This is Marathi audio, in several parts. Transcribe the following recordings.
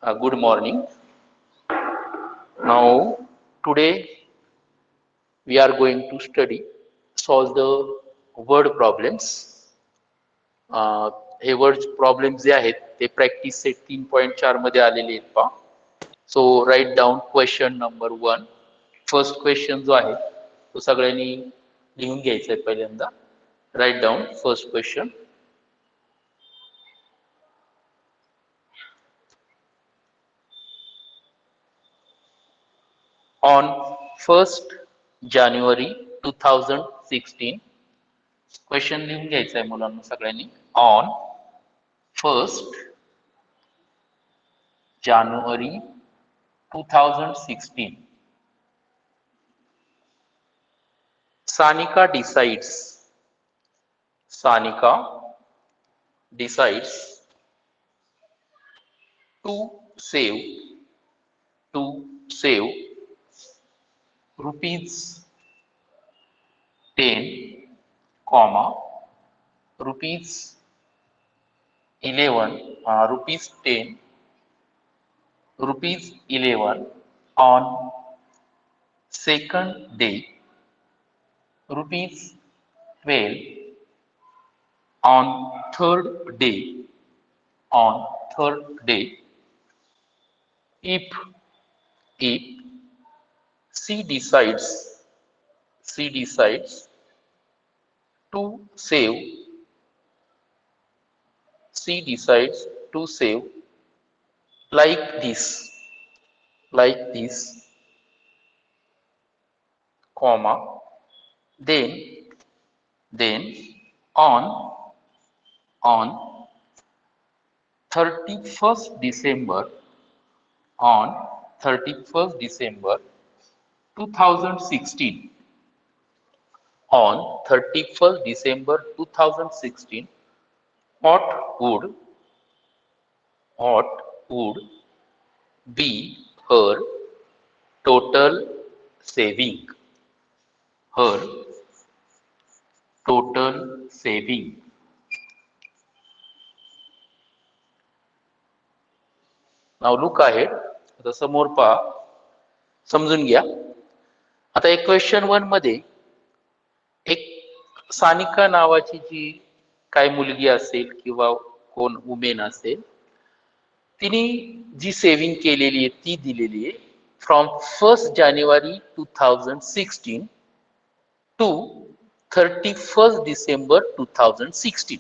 Good morning. Now, today we are going to solve the word problems. हे वर्ड प्रॉब्लेम्स जे आहेत ते प्रॅक्टिस सेट 3.4 मध्ये आलेले आहेत पहा. So right down question number 1. First question जो आहे तो सगळ्यांनी लिहून घ्यायचा आहे पहिल्यांदा. Right down first question. On 1st January 2016, question लिहून घ्यायचा आहे मुलांना सगळ्यांनी. On 1st January 2016, Sanika decides to save rupees 10, rupees 11, rupees 11 on second day, rupees 12 on third day, if she decides to save like this, then on 31st December 2016, on 31st December 2016, what would be her total saving? Now look ahead. आता समोर पहा, समजून घ्या. आता एक क्वेश्चन 1 मध्ये एक सानिका नावाची जी काय मुलगी असेल किंवा कोण वुमेन असेल, तिने जी सेव्हिंग केलेली आहे ती दिलेली आहे from 1st January 2016 to 31st December 2016.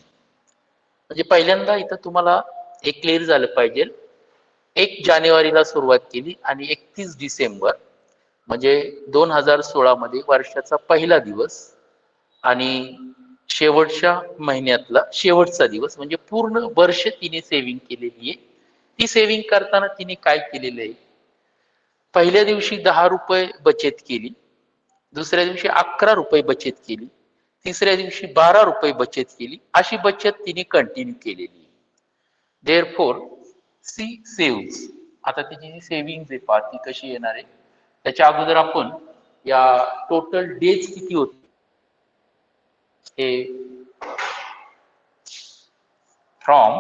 म्हणजे पहिल्यांदा इथं तुम्हाला एक क्लिअर झालं पाहिजे. 1 जानेवारीला सुरुवात केली आणि 31 डिसेंबर म्हणजे 2016 मध्ये वर्षाचा पहिला दिवस आणि शेवटच्या महिन्यातला शेवटचा दिवस, म्हणजे पूर्ण वर्ष तिने सेव्हिंग केलेली आहे. ती सेव्हिंग करताना तिने काय केलेलं आहे, पहिल्या दिवशी 10 रुपये बचत केली, दुसऱ्या दिवशी 11 रुपये बचत केली, तिसऱ्या दिवशी 12 रुपये बचत केली. अशी बचत तिने कंटिन्यू केलेली आहे. Therefore she saves. आता तिची जी सेव्हिंग आहे पहा ती कशी येणार आहे, त्याच्या अगोदर आपण या टोटल डेज किती होते हे from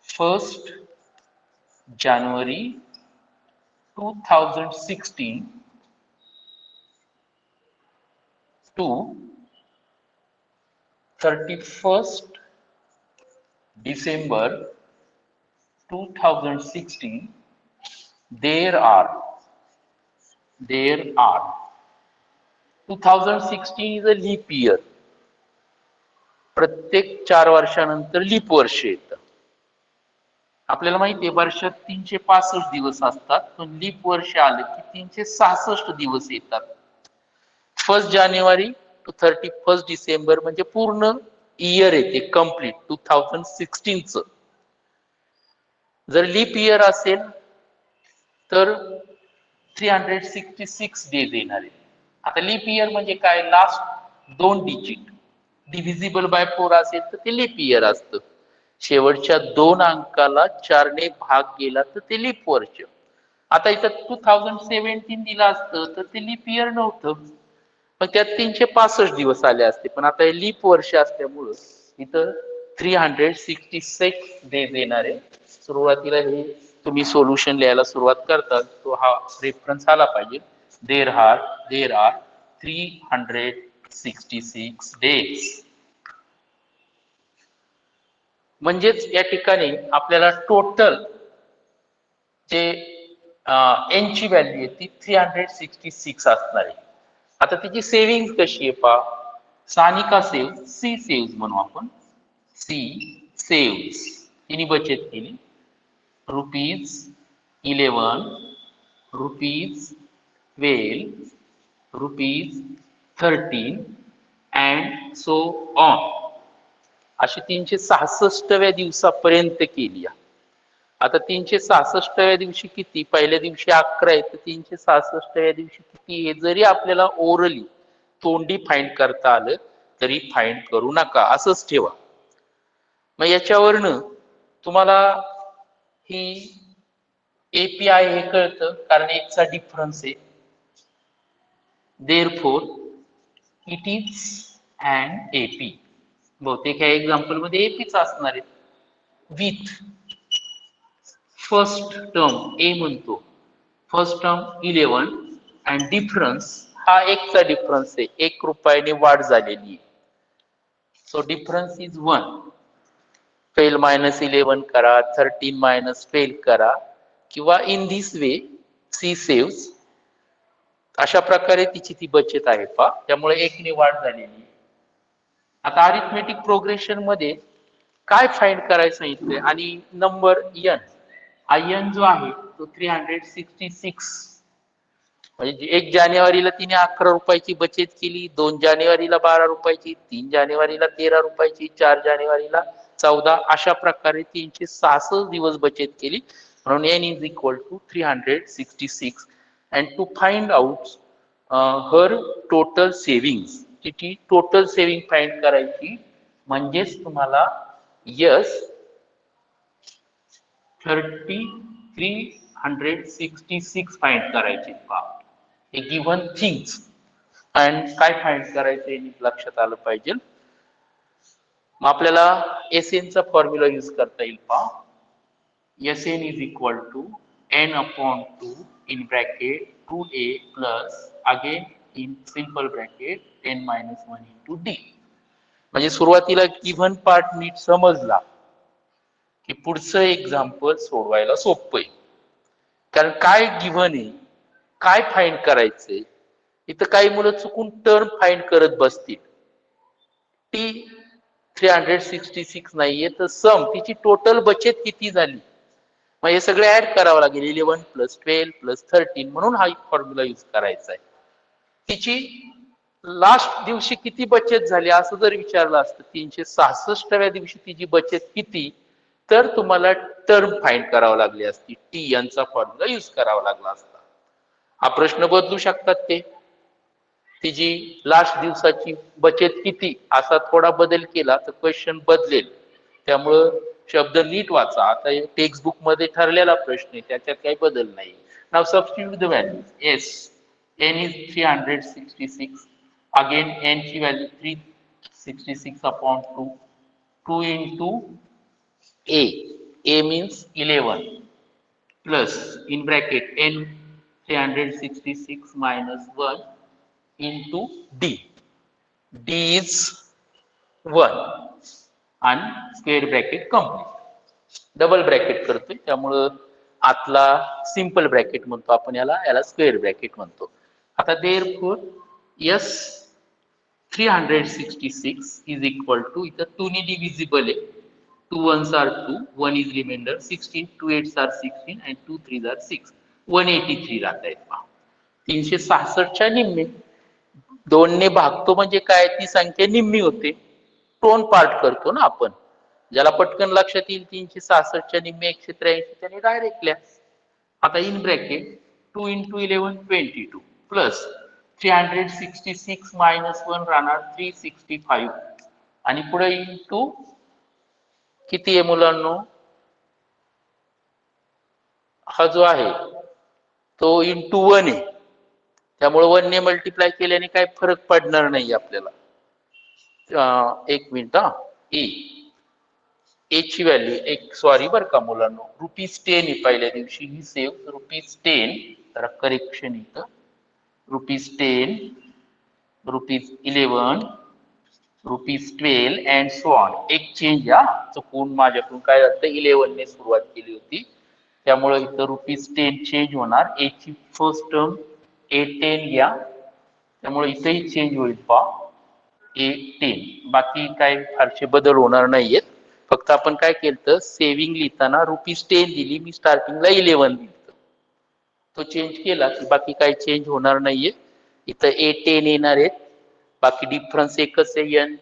1st January 2016 to 31st December 2016, there are 2016 is a leap year. प्रत्येक 4 वर्षानंतर लीप वर्ष येतं. आपल्याला माहिती आहे वर्षात 365 दिवस असतात, पण लीप वर्ष आलं की 366 दिवस येतात. 1st January to 31st December म्हणजे पूर्ण इयर येते कम्प्लीट 2016 च. जर लीप इयर असेल तर 366 डेज येणार आहे. आता लीप इयर म्हणजे काय, लास्ट 2 डिजिट डिव्हिजिबल बाय 4 असेल तर ते लीप इयर असतं. शेवटच्या 2 अंकाला 4 ने भाग गेला तर ते लीप वर्ष. आता इथं 2017 दिलं असतं तर ते लीप इयर नव्हतं, पण त्यात 365 दिवस आले असते. पण आता हे लीप वर्ष असल्यामुळं इथं 366 डेज येणार आहे. सुरुवातीला हे तुम्ही सोल्युशन लिहायला सुरुवात करता तो हा रेफरन्स आला पाहिजे. There are 366 days. म्हणजेच या ठिकाणी आपल्याला टोटल जे एन ची व्हॅल्यू आहे ती 366 असणार आहे. आता तिची सेव्हिंग कशी आहे पहा. सानिका सेव्ह, सी सेव्ह म्हणू आपण. सी सेव्ह तिने बचत केली ₹11, ₹12, ₹13 अँड सो ऑन. अशी 366व्या दिवसापर्यंत केली. आता 366व्या दिवशी किती, पहिल्या दिवशी 11 आहे तर 366व्या दिवशी किती हे जरी आपल्याला ओरली तोंडी फाइंड करता आलं तरी फाइंड करू नका, असंच ठेवा. मग याच्यावरनं तुम्हाला ही एपीआय हे कळतं कारण एकचा डिफरन्स आहे. Therefore it is and AP. बहुतेक ह्या एक्झाम्पल मध्ये एपीच असणार आहे. विथ फर्स्ट टर्म ए म्हणतो, फर्स्ट टर्म 11 अँड डिफरन्स हा एकचा डिफरन्स आहे, ₹1 वाढ झालेली आहे. So difference is 1. 12 मायनस 11 करा, 13 मायनस 12 करा, किंवा in this way she saves. अशा प्रकारे तिची ती बचत आहे पहा, त्यामुळे 1ने वाढ झालेली. आता अरिथमेटिक प्रोग्रेशन मध्ये काय फाइंड करायचं सांगितलंय आणि नंबर एन जो आहे तो 366 म्हणजे 1 जानेवारीला तिने ₹11 बचत केली, 2 जानेवारीला ₹12, 3 जानेवारीला ₹13, 4 जानेवारीला 14. अशा प्रकारे 366 दिवस बचत केली. म्हणून n is equal to 366. And to find out her total savings, तिची टोटल सेव्हिंग फाइंड करायची. म्हणजेच तुम्हाला यस 366 फाइंड करायचे पहा. हे गिव्हन थिंग्स अँड काय फाइंड करायचं हे लक्षात आलं पाहिजे. मग आपल्याला एसएन चा फॉर्म्युला यूज करता येईल पहा. SN is equal to n/2 in bracket 2a plus again in simple bracket n-1 into d. म्हणजे सुरुवातीला गिव्हन पार्ट नीट समजला की पुढचं एक्झाम्पल सोडवायला सोपं आहे. कारण काय गिव्हन आहे, काय फाइंड करायचंय, इथं काही मुलं चुकून टर्म फाइंड करत बसतील. टी 366 नाहीये तर सम, तिची टोटल बचत किती झाली, मग हे सगळे ऍड करावं लागेल. 11 + 12 + 13 म्हणून हा फॉर्म्युला यूज करायचा आहे. तिची लास्ट दिवशी किती बचत झाली असं जर विचारलं असतं 366व्या दिवशी तिची बचत किती, तर तुम्हाला टर्म फाइंड करावं लागली असती, टी यांचा फॉर्म्युला यूज करावा लागला असता. हा प्रश्न बदलू शकतात ते, तिची लास्ट दिवसाची बचत किती असा थोडा बदल केला तर क्वेश्चन बदलेल. त्यामुळं शब्द नीट वाचा. आता टेक्स्ट बुक मध्ये ठरलेला प्रश्न आहे, त्याच्यात काही बदल नाही. नाव substitute the value. Yes, n is 366. Again n ची value 366/2. 2 into a, a means 11 plus in bracket n 366 minus 1 into d. d is 1 आणि square bracket complete. Double bracket करतोय त्यामुळं आतला सिंपल ब्रॅकेट म्हणतो आपण याला स्क्वेअर ब्रॅकेट म्हणतो. आता therefore S 366 is equal to, इथं 2 ने डिव्हिजिबल आहे. 2 1s are 2, 1 is remainder, 16, 2 8s are 16 and 2 3s are 6. 183 राहत आहेत पहा. 366च्या निम्मे. 2 ने भागतो म्हणजे काय, ती संख्या निम्मी होते. टोन पार्ट करतो ना आपण, ज्याला पटकन लक्षात येईल 366च्या निम्मे 183 त्याने डायरेक्ट लिहा. आता in bracket 2 into 11 22 plus 366 minus 1 राहणार 365 आणि पुढे इंटू किती आहे मुलांनो, हा जो आहे तो इंटू 1 आहे. त्यामुळे 1 ने मल्टिप्लाय केल्याने काही फरक पडणार नाही आपल्याला. एक मिनिट हा. ए ए ची व्हॅल्यू एक सॉरी बरं का मुलांनो ₹10 पहिल्या दिवशी ही सेव्ह ₹10 तर करेक्शन इथं ₹10 ₹11 ₹12 अँड सो ऑन एक चेंज या चुकून माझ्याकडून काय झालं 11 ने सुरुवात केली होती त्यामुळे इथं ₹10 चेंज होणार ए ची फर्स्ट टर्म A10 घ्या त्यामुळे इथेही चेंज होईल पा A10 बाकी काय फारसे बदल होणार नाहीयेत फक्त आपण काय केलं सेव्हिंग लिहिताना ₹10 दिली मी स्टार्टिंगला 11 दिलं तो चेंज केला की बाकी काही चेंज होणार नाहीये इथं A10 येणार आहेत बाकी डिफरन्स एकच आहे n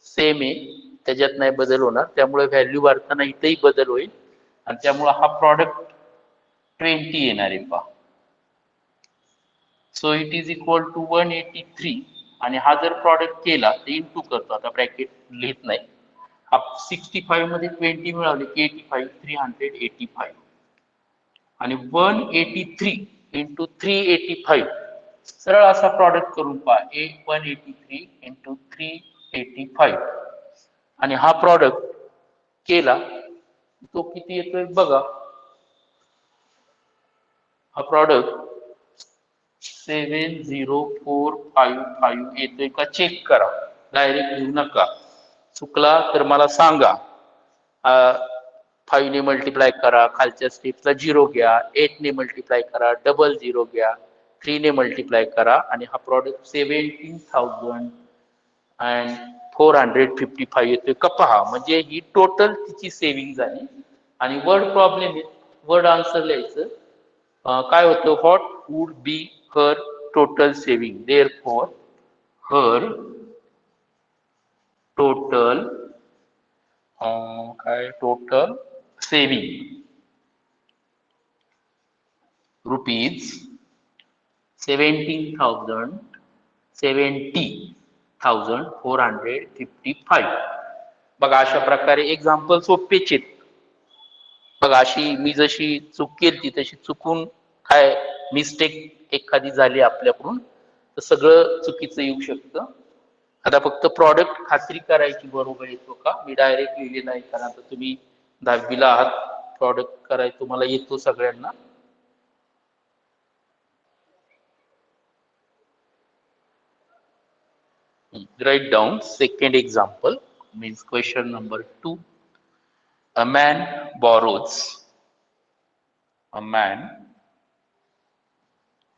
सेम आहे त्याच्यात नाही बदल होणार त्यामुळे व्हॅल्यू वाढताना इथेही बदल होईल आणि त्यामुळे हा प्रॉडक्ट 20 येणार आहे पहा so it is equal to 183 आणि हा जर प्रॉडक्ट केला तर इंटू करतो आता ब्रॅकेट लिहित नाही हा 65 मध्ये 20 मिळाले की 85 385 आणि 183 इंटू 385 सरळ असा प्रॉडक्ट करून पहा 183 इंटू 385 आणि हा प्रॉडक्ट केला तो किती येतोय बघा हा प्रॉडक्ट 70455 येतोय का चेक करा डायरेक्ट लिहू नका चुकला तर मला सांगा 5 ने मल्टिप्लाय करा खालच्या स्टेपला 0 घ्या 8 ने मल्टिप्लाय करा डबल 0 घ्या 3 ने मल्टिप्लाय करा आणि हा प्रॉडक्ट 17,455 येतोय का पहा म्हणजे ही टोटल तिची सेव्हिंग झाली आणि वर्ड प्रॉब्लेम आहे वर्ड आन्सर लिहायचं काय होतं what would be her total saving therefore her total काय टोटल सेव्हिंग रुपीज 17,455 बघा अशा प्रकारे एक्झाम्पल सोपेच आहेत बघा अशी मी जशी चूक केली तशी चुकून काय मिस्टेक एखादी झाली आपल्याकडून तर सगळं चुकीचं येऊ शकतं आता फक्त प्रॉडक्ट खात्री करायची बरोबर येतो का मी डायरेक्ट लिहिले नाही कारण आता तुम्ही 10वीला आहात प्रॉडक्ट करायचं तुम्हाला येतो सगळ्यांना write down second example means question number 2 a man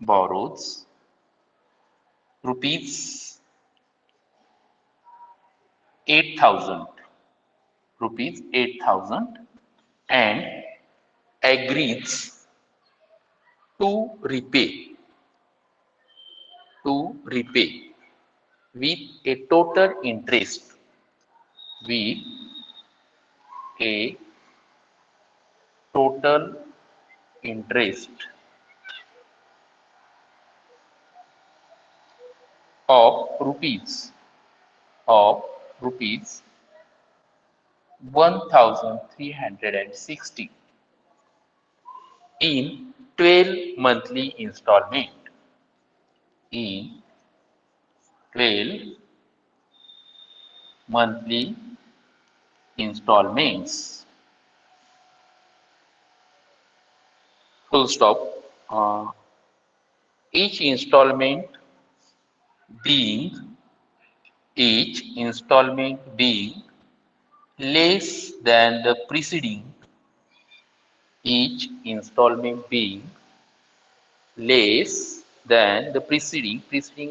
borrows rupees 8,000 and agrees to repay with a total interest of rupees 1,360 in 12 monthly installment in 12 monthly installments full stop each installment being less than the preceding each installment being less than the preceding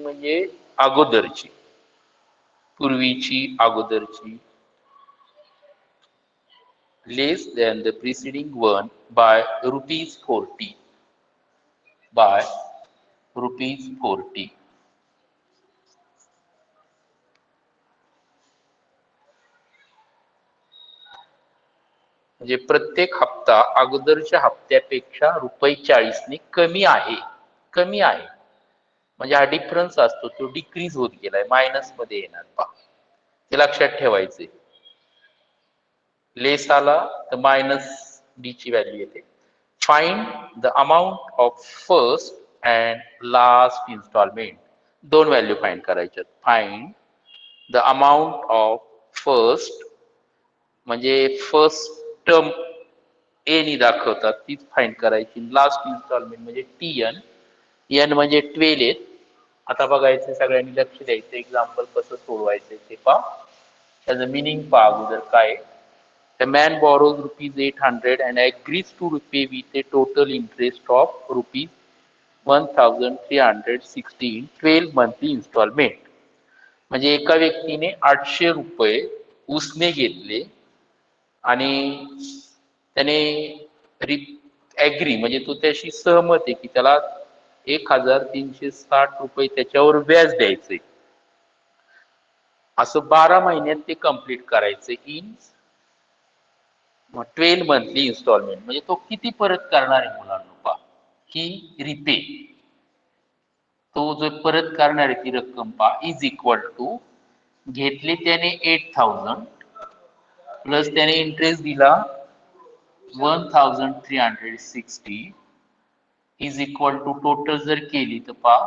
म्हणजे अगोदरची पूर्वीची अगोदरची less than the preceding one by ₹40 म्हणजे प्रत्येक हप्ता अगोदरच्या हप्त्यापेक्षा ₹40 ने कमी आहे म्हणजे हा डिफरन्स असतो तो डिक्रीज होत गेलाय मायनस मध्ये येणार पहा हे लक्षात ठेवायचे लेस आला तर मायनस डी ची व्हॅल्यू येते find the amount of first and last installment दोन व्हॅल्यू फाइंड करायच्यात find the amount of first म्हणजे फर्स्ट टर्म ए नी दाखवतात तीच फाइंड करायची. लास्ट इन्स्टॉलमेंट म्हणजे TN. एन म्हणजे 12 आहेत. आता बघायचं सगळ्यांनी लक्ष द्यायचं, एक्झाम्पल कसं सोडवायचं ते पहा. त्याचं मिनिंग पहा अगोदर काय. A man borrows rupees 800 and agrees to repay with a total interest of rupees 1360 in 12 monthly installment. म्हणजे एका व्यक्तीने 800 रुपये उसने घेतले आणि त्याने ऍग्री म्हणजे तो त्याशी सहमत आहे की त्याला 1360 रुपये त्याच्यावर व्याज द्यायचे. असं 12 महिन्यात ते कंप्लीट करायचं इन 12 मंथली इन्स्टॉलमेंट. म्हणजे तो किती परत करणार आहे मुलांना पहा. ही रिपे, तो जो परत करणार आहे ती रक्कम पहा इज इक्वल टू घेतले त्याने 8000 प्लस त्याने इंटरेस्ट दिला 1360 इज इक्वल टू टोटल जर केली तर पहा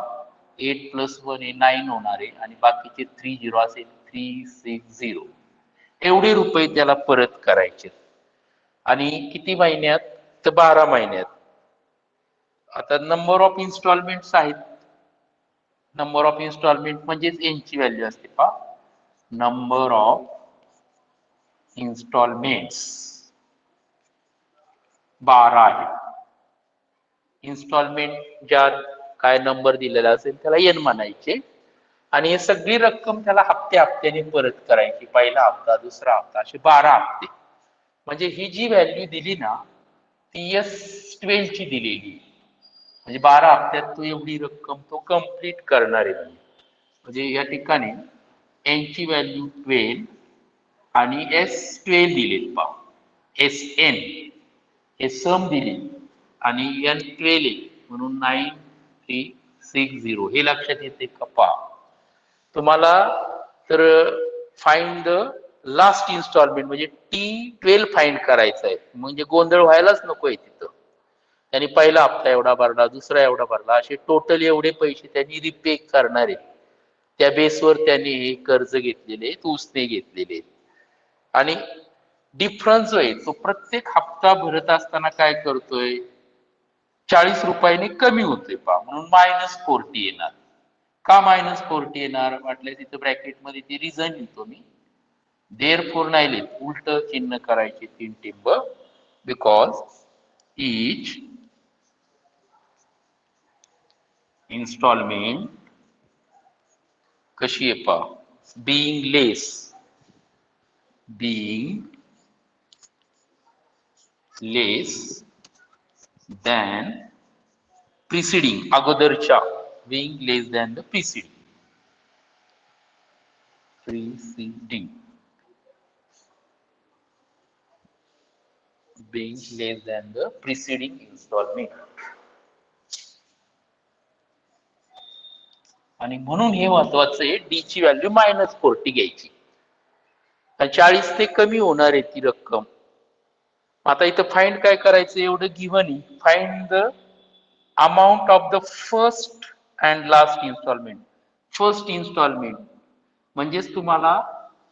8 + 1 हे 9 होणार आहे आणि बाकीचे 30 असेल 360. एवढे रुपये त्याला परत करायचे आणि किती महिन्यात तर 12 महिन्यात. आता नंबर ऑफ इन्स्टॉलमेंट्स आहेत. नंबर ऑफ इन्स्टॉलमेंट म्हणजेच यांची व्हॅल्यू असते पहा. नंबर ऑफ इन्स्टॉलमेंट्स 12 आहे. इन्स्टॉलमेंट ज्या काय नंबर दिलेला असेल त्याला एन म्हणायचे आणि हे सगळी रक्कम त्याला हप्त्याने परत करायची. पहिला हप्ता, दुसरा हप्ता, असे 12 हप्ते. म्हणजे ही जी व्हॅल्यू दिली ना ती S12 ची दिलेली. म्हणजे 12 हप्त्यात तो एवढी रक्कम तो कंप्लीट करणार आहे. म्हणजे या ठिकाणी एन ची व्हॅल्यू 12 आणि S12 दिलेत पहा. SN हे सम दिले आणि N12 म्हणून 9360 हे लक्षात येते का पहा. तुम्हाला तर फाइंड द लास्ट इन्स्टॉलमेंट म्हणजे T12 फाइंड करायचं आहे. म्हणजे गोंधळ व्हायलाच नकोय तिथं. त्यांनी पहिला हप्ता एवढा भरला, दुसरा एवढा भरला, असे टोटल एवढे पैसे त्यांनी रिपे करणार आहे. त्या बेसवर त्यांनी हे कर्ज घेतलेले, उसने घेतलेले आणि डिफरन्स आहे तो प्रत्येक हप्ता भरत असताना काय करतोय 40 रुपयाने कमी होतोय पहा. म्हणून -40 येणार. का -40 येणार म्हटलं तिथं ब्रॅकेटमध्ये ती रिझन लिहितो मी. देअरफॉर नाही लिहित, उलट चिन्ह करायचे 3 टिंब. बिकॉज each installment कशी आहे पहा being less than preceding अगोदरच्या being less than the preceding being less than the preceding installment. आणि म्हणून हे महत्वाचं आहे डी ची व्हॅल्यू -40 घ्यायची. 40 ते कमी होणार आहे ती रक्कम. आता इथं फाइंड काय करायचं एवढं गिव्हन आहे. Find the amount of the first and last installment. First installment म्हणजेच तुम्हाला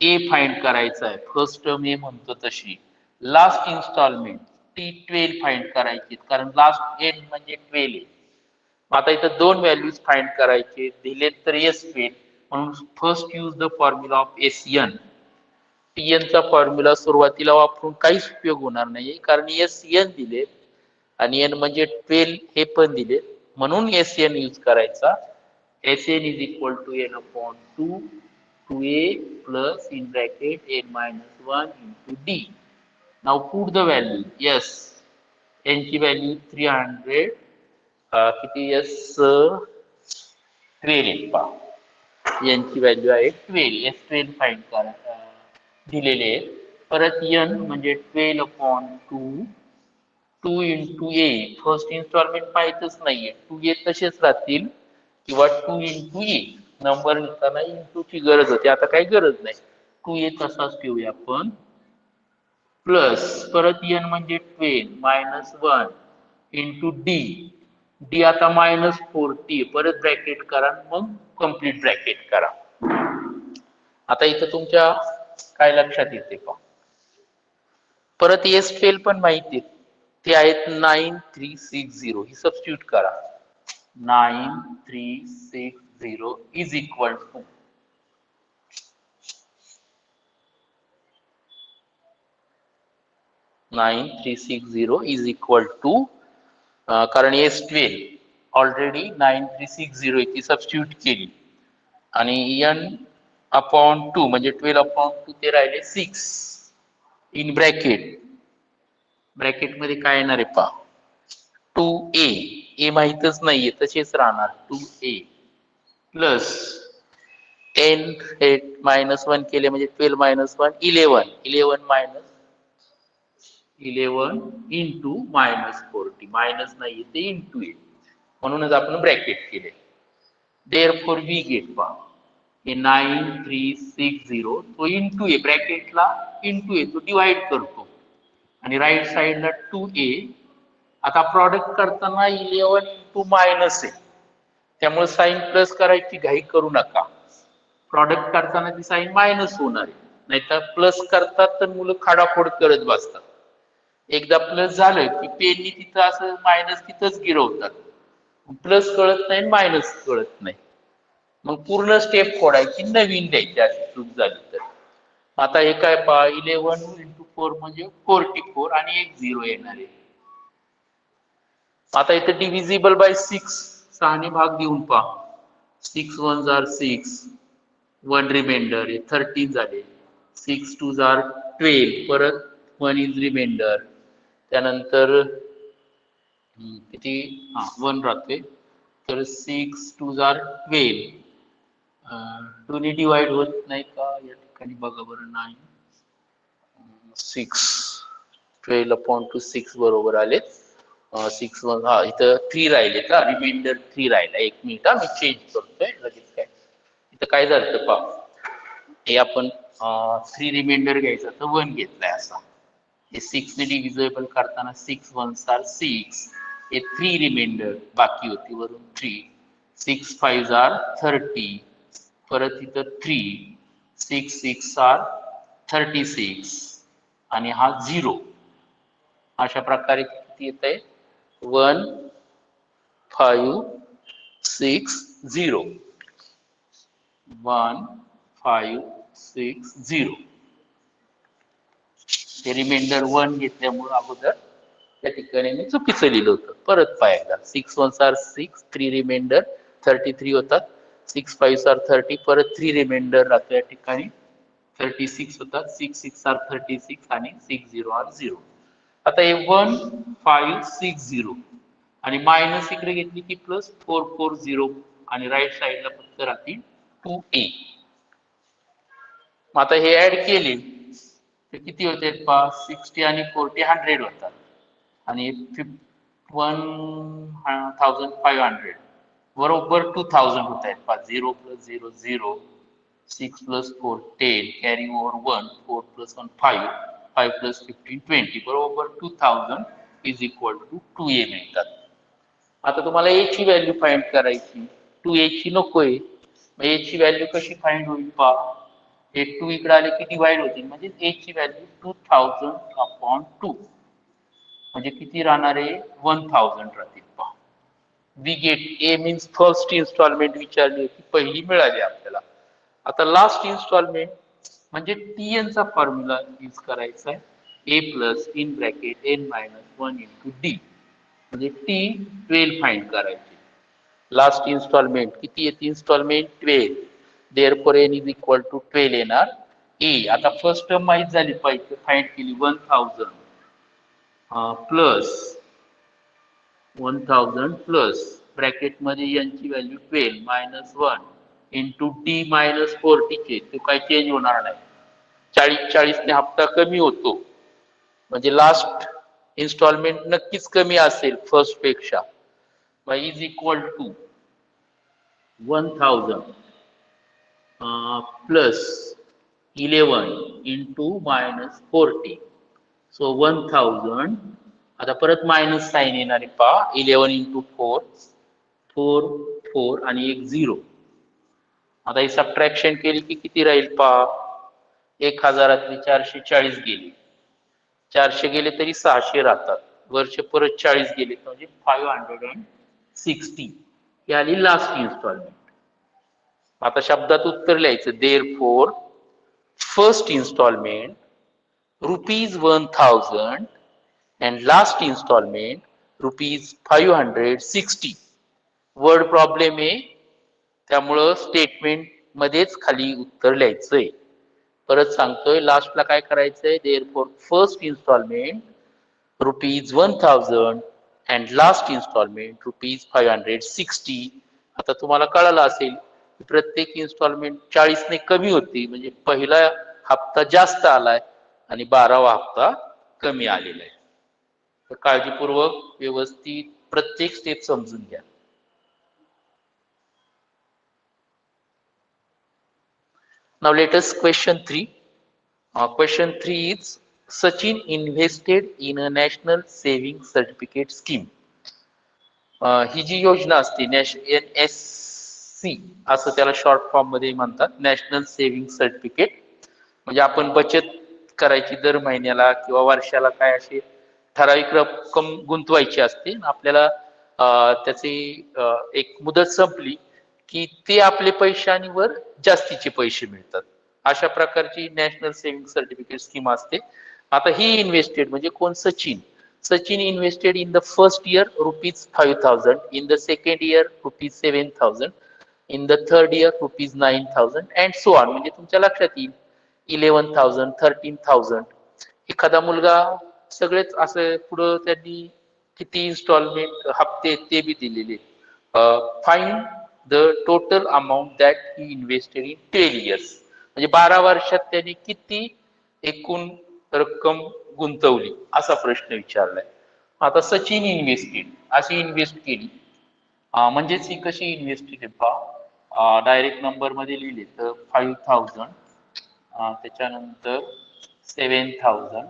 ए फाइंड करायचं आहे. फर्स्ट टर्म ए म्हणतो तशी. लास्ट इन्स्टॉलमेंट T12 फाइंड करायची कारण लास्ट एंड म्हणजे 12 आहे. आता इथं दोन व्हॅल्यूज फाइंड करायचे दिलेत तर S12 म्हणून first use the formula of SN. TN चा फॉर्म्युला सुरुवातीला वापरून काहीच उपयोग होणार नाही कारण SN दिले आणि N म्हणजे 12 हे पण दिले म्हणून SN यूज करायचा. SN is equal to N/2 2A plus in bracket N-1 into D. Now put the value. Yes, N ची व्हॅल्यू 300 किती S12 पहा. N ची व्हॅल्यू आहे 12. S12 फाइंड करा दिलेले आहे. परत N म्हणजे 12/2 2 into A. फर्स्ट इन्स्टॉलमेंट माहितच नाहीये. 2A तसेच राहतील किंवा 2 into A. नंबर लिहिताना इंटूची गरज होती, आता काही गरज नाही. 2A तसाच ठेवूया आपण. प्लस परत N म्हणजे 12 -1 into D. D आता -40 परत ब्रॅकेट करा मग कंप्लीट ब्रॅकेट करा. आता इथं तुमच्या काय लक्षात येते का परत S12 पण माहिती आहे, ते आहेत 9360. ही सबस्टिट्यूट करा. 9360 is equal to 9360 is equal to, कारण S12 ऑलरेडी 9360 ची सबस्टिट्यूट केली आणि n अपॉन 2 म्हणजे 12 अपॉन 2 ते राहिले 6 इन ब्रॅकेट मध्ये काय येणार आहे पहा, 2a, a माहितच नाहीये तसेच राहणार 2a प्लस 10 -1 केले म्हणजे 12 - 1 11 11 मायनस 11 इंटू -40 मायनस नाही ते इंटू आहे म्हणूनच आपण ब्रॅकेट केले. देअरफॉर वी गेट पहा हे 9360 तो इंटू आहे, ब्रॅकेटला इंटू आहे तो डिवाइड करतो आणि राईट साइडला 2a. आता प्रॉडक्ट करताना 11 इंटू मायनस आहे त्यामुळे साइन प्लस करायची घाई करू नका. प्रॉडक्ट करताना ती साइन मायनस होणार आहे, नाहीतर प्लस करतात तर मुलं खाडाखोड करत बसतात. एकदा प्लस झालं की पेननी तिथं असं मायनस तिथंच गिरवतात, प्लस कळत नाही मायनस कळत नाही, मग पूर्ण स्टेप फोडायची नवीन द्यायची अशी चूक झाली तर. आता हे काय पहा 11 इंटू 4 म्हणजे 44 आणि एक 0 येणार आहे. आता इथे डिव्हिजिबल बाय 6 6 भाग देऊन पहा 6 1 जार 6 1 रिमाइंडर 13 झाले 6 2 जार 12 परत 1 इज रिमाइंडर त्यानंतर किती 1 राहते तर 6 2 जार 12 दोन्ही डिवाइड होत नाही का या ठिकाणी बघा बरं. 9 6 12 अपॉन टू 6 बरोबर आले 6 1 इथं 3 राहिले का रिमाइंडर 3 राहिला. एक मिनिट मी चेंज करतोय लगेच. काय इथं काय झालं पहा हे आपण 3 रिमाइंडर घ्यायचा तर 1 घेतलाय असा हे 6 ने डिव्हिजिबल करताना 6 1 जार 6 हे 3 रिमाइंडर बाकी होती वरून 3 6 5 जार 30 परत इथं 3 6 6 जार 36 आणि हा 0. अशा प्रकारे किती येत आहे 1 5 6 0 1 5 6 0. ते रिमाइंडर 1 घेतल्यामुळे अगोदर त्या ठिकाणी मी चुकीचं लिहिलं होतं. परत पहा एकदा 6 1 जार 6 3 रिमाइंडर 33 होतात 6 5 जार 30 परत 3 रिमाइंडर राहतो या ठिकाणी 36 होतात 6 6 जार 36 आणि 6 0 आर 0. आता हे 1 5 6 0 आणि मायनस इकडे घेतली की प्लस 4 4 0 आणि राईट साइडला फक्त राहतील 2a. मग आता हे ऍड केले तर किती होते पहा 60 आणि 40 100 होतात आणि 1500 बरोबर 2000 होत आहेत पहा 0 plus 0 0 6 plus 4 10 carry over 1 4 plus 1 5 5 plus 15 20 बरोबर 2000 इज इक्वल टू 2a मिळतात. आता तुम्हाला a ची व्हॅल्यू फाइंड करायची 2a ची नकोय मग a ची व्हॅल्यू कशी फाइंड होईल पहा हे 2 इकडे आले की डिवाइड होतील म्हणजे a ची व्हॅल्यू 2000 अपॉन 2 म्हणजे किती राहणार आहे 1000 राहतील पहा. We get a means first installment विचारली होती पहिली मिळाली आपल्याला. आता लास्ट इन्स्टॉलमेंट म्हणजे tn चा फॉर्म्युला यूज करायचा आहे a plus in bracket n minus 1 into d म्हणजे T12 फाइंड करायची. लास्ट इन्स्टॉलमेंट किती येते installment 12 therefore n is equal to 12 येणार ए. आता फर्स्ट टर्म माहित झाली पाहिजे फाइंड केली 1000 प्लस 1000 प्लस ब्रॅकेट मध्ये n ची value 12 minus 1 into T minus 40 चे ते काही चेंज होणार नाही 40 ने हप्ता कमी होतो म्हणजे लास्ट इन्स्टॉलमेंट नक्कीच कमी असेल फर्स्ट पेक्षा मग is equal to 1000 plus 11 into minus 40 so 1000. आता परत मायनस साइन येणार आहे पहा 11 इंटू 4 4 4 आणि एक 0. आता ही सबट्रॅक्शन केली की किती राहील पहा 1000 440 गेली 400 गेले तरी 600 राहतात, वर्ष परत 40 गेले म्हणजे 560 ही आली लास्ट इन्स्टॉलमेंट. आता शब्दात उत्तर लिहायचं. Therefore first installment ₹1000 and last installment ₹560. Word problem आहे, त्यामुळं स्टेटमेंट मध्येच खाली उत्तर लिहायचंय. परत सांगतोय, लास्टला काय करायचंय. Therefore first installment ₹1000 and last installment ₹560. आता तुम्हाला कळालं असेल की प्रत्येक इन्स्टॉलमेंट 40 ने कमी होती, म्हणजे पहिला हप्ता जास्त आलाय आणि 12वा हप्ता कमी आलेला आहे. तर काळजीपूर्वक व्यवस्थित प्रत्येक स्टेप समजून घ्या. Now let us question 3. Question 3 is Sachin invested in a national saving certificate scheme. ही जी योजना असते NSC असं त्याला शॉर्ट फॉर्म मध्ये म्हणतात, नॅशनल सेव्हिंग सर्टिफिकेट. म्हणजे आपण बचत करायची दर महिन्याला किंवा वर्षाला काय असे ठराविक रक्कम गुंतवायची असते. आपल्याला त्याची एक मुदत संपली की ते आपले पैशांवर जास्तीचे पैसे मिळतात. अशा प्रकारची नॅशनल सेव्हिंग सर्टिफिकेट स्कीम असते. आता ही इन्व्हेस्टेड म्हणजे कोण. Sachin invested in the first year ₹5,000, in the second year ₹7,000, in the third year ₹9,000 and so on. म्हणजे तुमच्या लक्षात येईल 11,000, 13,000. एखादा मुलगा सगळेच असं पुढं त्यांनी किती इन्स्टॉलमेंट हप्ते ते बी दिलेले. Find the total amount that he invested in 12 years. म्हणजे 12 वर्षात त्यांनी किती एकूण रक्कम गुंतवली असा प्रश्न विचारलाय. आता सचिन इन्व्हेस्टेड अशी इन्व्हेस्ट केली, म्हणजेच ही कशी इन्व्हेस्टेड आहे पहा. डायरेक्ट नंबर मध्ये लिहिले तर 5,000, त्याच्यानंतर 7,000,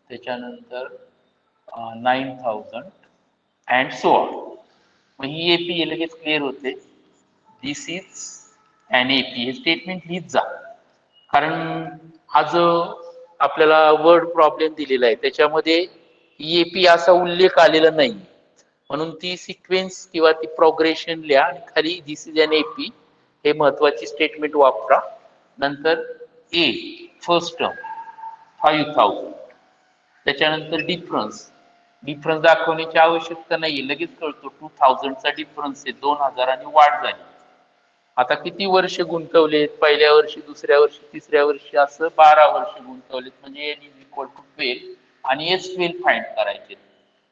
त्याच्यानंतर 9,000 अँड सो ऑन. मग ही एपी लगेच क्लिअर होते. दिस इज अन एपी. हे स्टेटमेंट लिहित जा, कारण हा जो आपल्याला वर्ड प्रॉब्लेम दिलेला आहे त्याच्यामध्ये ईएपी असा उल्लेख आलेला नाही, म्हणून ती सिक्वेन्स किंवा ती प्रोग्रेशन लिहा आणि खाली दिस इज एन एपी हे महत्वाची स्टेटमेंट वापरा. नंतर ए फर्स्ट टर्म 5,000, त्याच्यानंतर डिफरन्स दाखवण्याची आवश्यकता नाही, लगेच कळतो 2,000 चा डिफरन्स आहे, 2,000 आणि वाढ झाली. आता किती वर्ष गुंतवलेत, पहिल्या वर्षी, दुसऱ्या वर्षी, तिसऱ्या वर्षी, असं 12 वर्ष गुंतवलेत, म्हणजे एन इज इक्वल टू 12 आणि S12 फाइंड करायचे.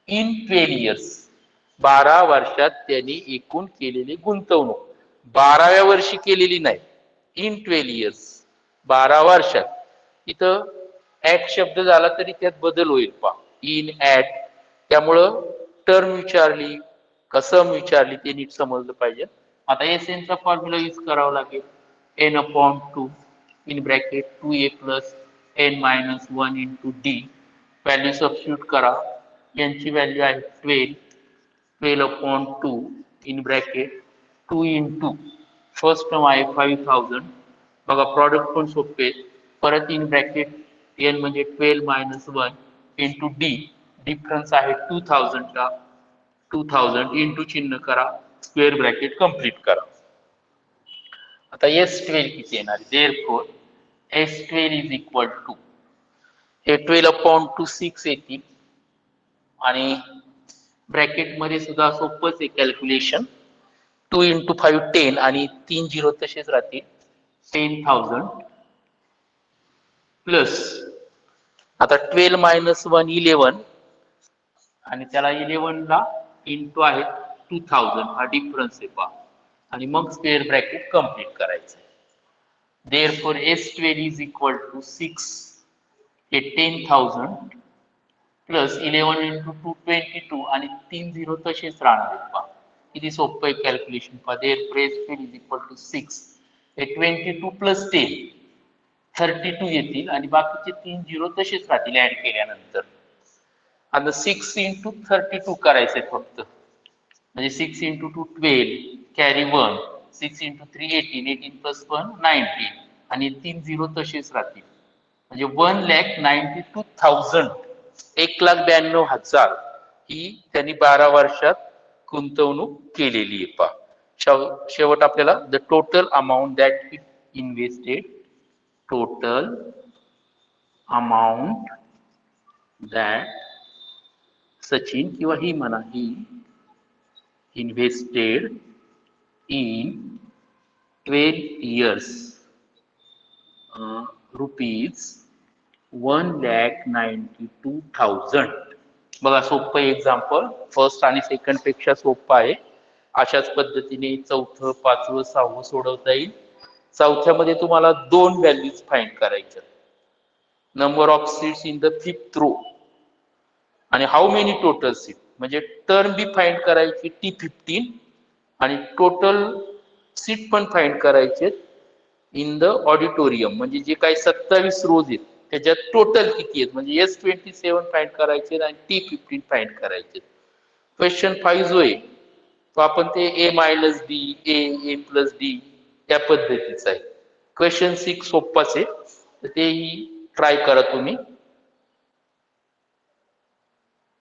इन 12 years 12 वर्षात त्यांनी एकूण केलेली गुंतवणूक 12व्या वर्षी केलेली नाही. इन 12 years 12 वर्षात. इथं ऍट शब्द झाला तरी त्यात बदल होईल पहा, इन ऍट. त्यामुळं टर्म विचारली कसं विचारली ते नीट समजलं पाहिजे. आता एन चा फॉर्म्युला यूज करावा लागेल. n/2 in bracket 2a plus n-1 into D. Value substitute करा. यांची व्हॅल्यू आहे 12/2 in bracket 2 into first term आहे 5,000. बघा प्रॉडक्ट पण सोपे. परत इन ब्रॅकेट n म्हणजे 12-1 इंटू डी. डिफरन्स आहे 2,000 चा. 2,000 इंटू चिन्ह करा, स्क्वेअर ब्रॅकेट कंप्लीट करा. आता S12 किती येणार. Therefore S12 is equal to हे 12/2 6 येतील आणि ब्रॅकेट मध्ये सुद्धा सोपंच आहे कॅल्क्युलेशन. 2 इंटू 5 10 आणि 3 झिरो तसेच राहतील. 10,000 प्लस आता 12-1 11 आणि त्याला 11 ला इंटू आहे 2,000 हा डिफरन्स आहे पहा, आणि मग स्क्वेअर ब्रॅकेट कंप्लीट करायचं. Therefore S12 is equal to 6 हे 10,000 प्लस 11 इंटू 2 22 आणि 3 झिरो तसेच राहणार आहेत पहा. किती सोपं आहे कॅल्क्युलेशन पहा. Therefore S12 is equal to 6 हे 22 प्लस 10 32 येतील आणि बाकीचे 3 झिरो तसेच राहतील ऍड केल्यानंतर. आता 6 इंटू 32 करायचंय फक्त, म्हणजे 6 इंटू 2 12 कॅरी 1, 6 इंटू 3 18, 18 प्लस 1 19 आणि 3 झिरो तसेच राहतील. म्हणजे 1,92,000 1,92,000 ही त्यांनी 12 वर्षात गुंतवणूक केलेली आहे. शेवट आपल्याला the total amount that he invested, total amount that Sachin किंवा ही म्हणा, ही इन्व्हेस्टेड इन 12 years, रुपीज 1,92,000. बघा सोपं एक्झाम्पल, फर्स्ट आणि सेकंड पेक्षा सोपं आहे. अशाच पद्धतीने चौथं, पाचवं, सहावं सोडवता येईल. चौथ्यामध्ये तुम्हाला 2 व्हॅल्यूज फाइंड करायच्या, number of seats in the 5th row आणि हाऊ मेनी टोटल सीट, म्हणजे टर्म बी फाइंड करायची T15 आणि टोटल सीट पण फाइंड करायचे इन द ऑडिटोरियम, म्हणजे जे काही 27 रोज आहेत त्याच्यात टोटल किती आहेत, म्हणजे S27 फाइंड करायचे आणि T15 फाइंड करायचे. क्वेश्चन 5 जो आहे तो आपण ते A-D, A+D त्या पद्धतीचा आहे. क्वेश्चन 6 सोप्पाच आहे, तर तेही ट्राय करा तुम्ही.